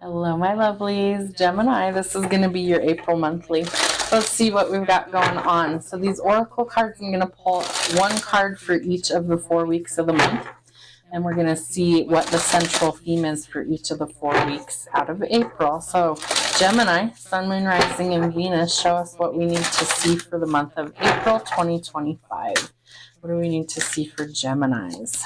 Hello, my lovelies. Gemini, this is going to be your April monthly. Let's see what we've got going on. So these oracle cards, I'm going to pull one card for each of the 4 weeks of the month. And we're going to see what the central theme is for each of the 4 weeks out of April. So Gemini, Sun, Moon, Rising, and Venus, show us what we need to see for the month of April 2025. What do we need to see for Geminis?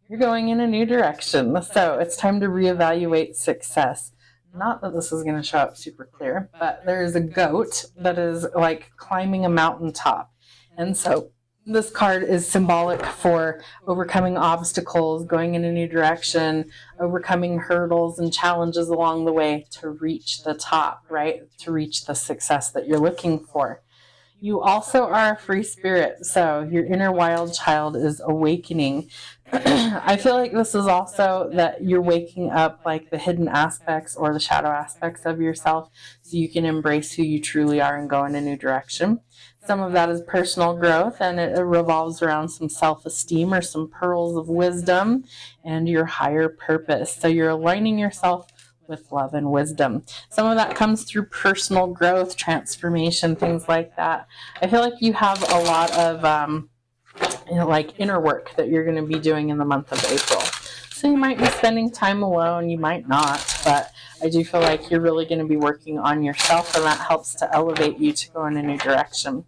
You're going in a new direction, so it's time to reevaluate success. Not that this is going to show up super clear, but there is a goat that is like climbing a mountaintop. And so this card is symbolic for overcoming obstacles, going in a new direction, overcoming hurdles and challenges along the way to reach the top, right? To reach the success that you're looking for. You also are a free spirit, so your inner wild child is awakening. I feel like this is also that you're waking up like the hidden aspects or the shadow aspects of yourself so you can embrace who you truly are and go in a new direction. Some of that is personal growth, and it revolves around some self-esteem or some pearls of wisdom and your higher purpose. So you're aligning yourself with love and wisdom. Some of that comes through personal growth, transformation, things like that. I feel like you have a lot of like inner work that you're going to be doing in the month of April. So you might be spending time alone, you might not, but I do feel like you're really going to be working on yourself, and that helps to elevate you to go in a new direction.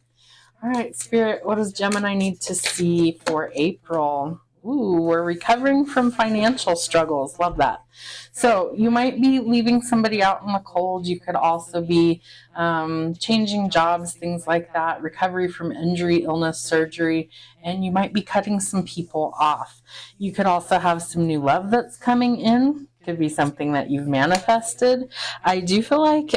All right, Spirit, what does Gemini need to see for April? Ooh, we're recovering from financial struggles. Love that. So you might be leaving somebody out in the cold. You could also be changing jobs, things like that, recovery from injury, illness, surgery, and you might be cutting some people off. You could also have some new love that's coming in. Could be something that you've manifested. I do feel like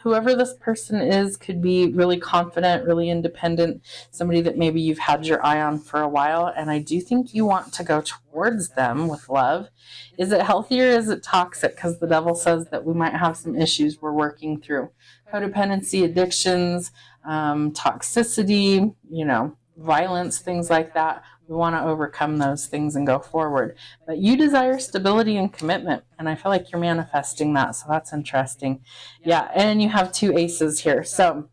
whoever this person is could be really confident, really independent, somebody that maybe you've had your eye on for a while, and I do think you want to go towards them with love. Is it healthy or is it toxic? Because the devil says that we might have some issues we're working through. Codependency, addictions, toxicity, violence, things like that. We want to overcome those things and go forward. But you desire stability and commitment, and I feel like you're manifesting that, so that's interesting. Yeah, and you have 2 aces here. So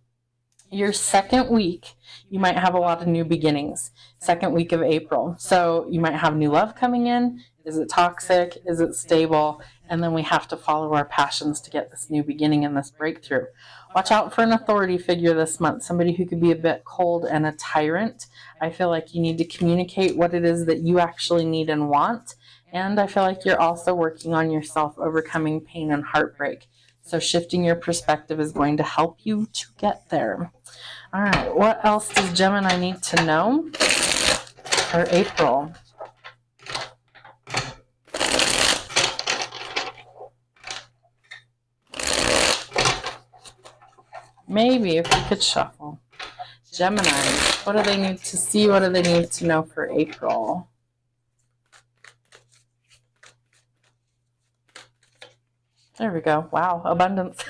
your second week, you might have a lot of new beginnings. Second week of April. So you might have new love coming in. Is it toxic? Is it stable? And then we have to follow our passions to get this new beginning and this breakthrough. Watch out for an authority figure this month, somebody who could be a bit cold and a tyrant. I feel like you need to communicate what it is that you actually need and want. And I feel like you're also working on yourself, overcoming pain and heartbreak. So shifting your perspective is going to help you to get there. All right, what else does Gemini need to know for April? Maybe if we could shuffle. Gemini, what do they need to see? What do they need to know for April? There we go. Wow, abundance.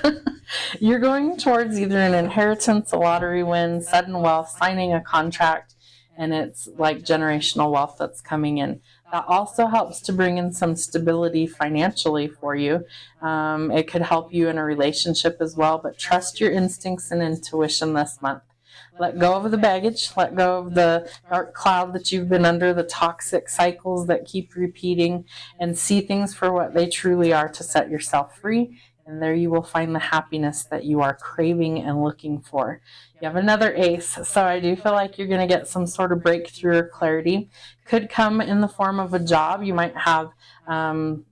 You're going towards either an inheritance, a lottery win, sudden wealth, signing a contract, and it's like generational wealth that's coming in. That also helps to bring in some stability financially for you. It could help you in a relationship as well, but trust your instincts and intuition this month. Let go of the baggage, let go of the dark cloud that you've been under, the toxic cycles that keep repeating, and see things for what they truly are to set yourself free. And there you will find the happiness that you are craving and looking for. You have another ace, so I do feel like you're going to get some sort of breakthrough or clarity. Could come in the form of a job. You might have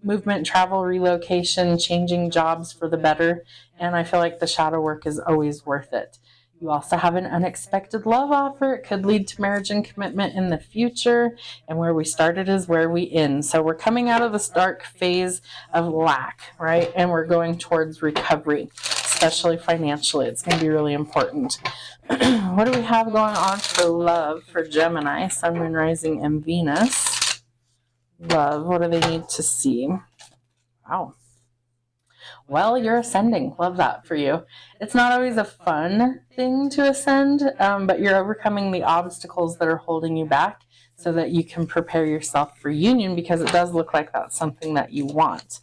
movement, travel, relocation, changing jobs for the better. And I feel like the shadow work is always worth it. You also have an unexpected love offer. It could lead to marriage and commitment in the future. And where we started is where we end. So we're coming out of this dark phase of lack, right? And we're going towards recovery, especially financially. It's going to be really important. What do we have going on for love for Gemini, Sun, Moon, Rising, and Venus? Love, what do they need to see? Wow. Well, you're ascending. Love that for you. It's not always a fun thing to ascend, but you're overcoming the obstacles that are holding you back so that you can prepare yourself for union, because it does look like that's something that you want.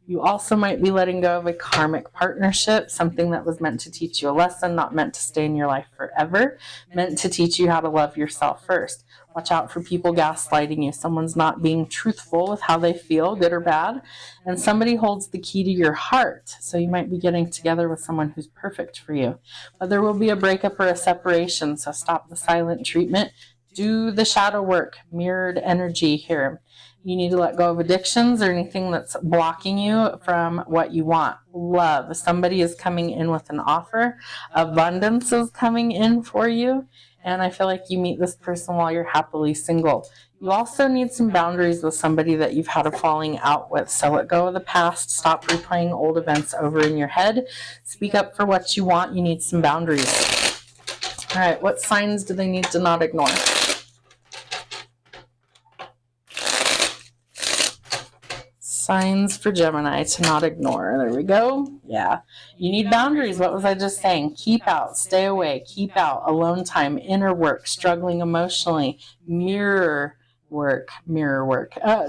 You also might be letting go of a karmic partnership, something that was meant to teach you a lesson, not meant to stay in your life forever, meant to teach you how to love yourself first. Watch out for people gaslighting you. Someone's not being truthful with how they feel, good or bad. And somebody holds the key to your heart. So you might be getting together with someone who's perfect for you. But there will be a breakup or a separation. So stop the silent treatment. Do the shadow work, mirrored energy here. You need to let go of addictions or anything that's blocking you from what you want. Love. Somebody is coming in with an offer. Abundance is coming in for you. And I feel like you meet this person while you're happily single. You also need some boundaries with somebody that you've had a falling out with. So let go of the past. Stop replaying old events over in your head. Speak up for what you want. You need some boundaries. All right, what signs do they need to not ignore? Signs for Gemini to not ignore. There we go. Yeah. You need boundaries. What was I just saying? Keep out, stay away, keep out, alone time, inner work, struggling emotionally, mirror work,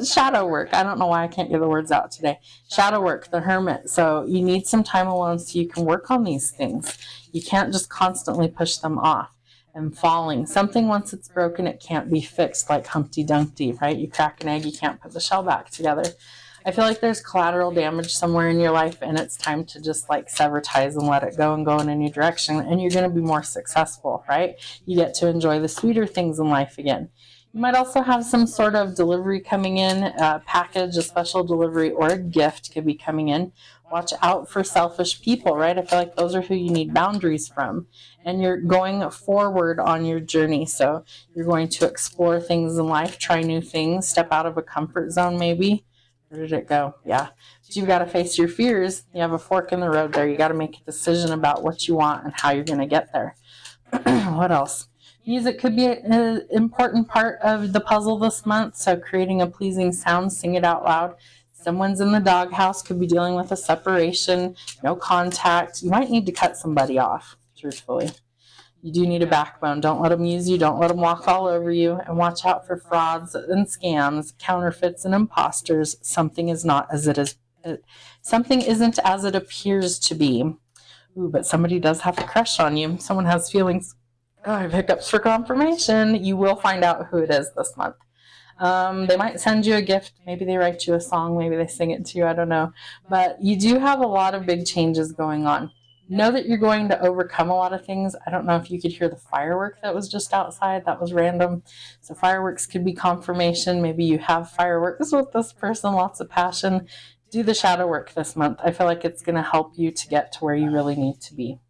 shadow work. I don't know why I can't get the words out today. Shadow work, the hermit. So you need some time alone so you can work on these things. You can't just constantly push them off. And falling. Something, once it's broken, it can't be fixed, like Humpty Dumpty, right? You crack an egg, you can't put the shell back together. I feel like there's collateral damage somewhere in your life, and it's time to just like sever ties and let it go and go in a new direction, and you're going to be more successful, right? You get to enjoy the sweeter things in life again. You might also have some sort of delivery coming in, a package, a special delivery, or a gift could be coming in. Watch out for selfish people, right? I feel like those are who you need boundaries from. And you're going forward on your journey. So you're going to explore things in life, try new things, step out of a comfort zone maybe. Where did it go? Yeah. But you've got to face your fears. You have a fork in the road there. You got to make a decision about what you want and how you're going to get there. What else? Music could be an important part of the puzzle this month. So creating a pleasing sound, sing it out loud. Someone's in the doghouse, could be dealing with a separation, no contact. You might need to cut somebody off, truthfully. You do need a backbone. Don't let them use you. Don't let them walk all over you. And watch out for frauds and scams, counterfeits and imposters. Something is not as it is. Something isn't as it appears to be. Ooh, but somebody does have a crush on you. Someone has feelings. Oh, I have hiccups for confirmation. You will find out who it is this month. They might send you a gift. Maybe they write you a song. Maybe they sing it to you. I don't know. But you do have a lot of big changes going on. Know that you're going to overcome a lot of things. I don't know if you could hear the firework that was just outside. That was random. So fireworks could be confirmation. Maybe you have fireworks with this person, lots of passion. Do the shadow work this month. I feel like it's going to help you to get to where you really need to be.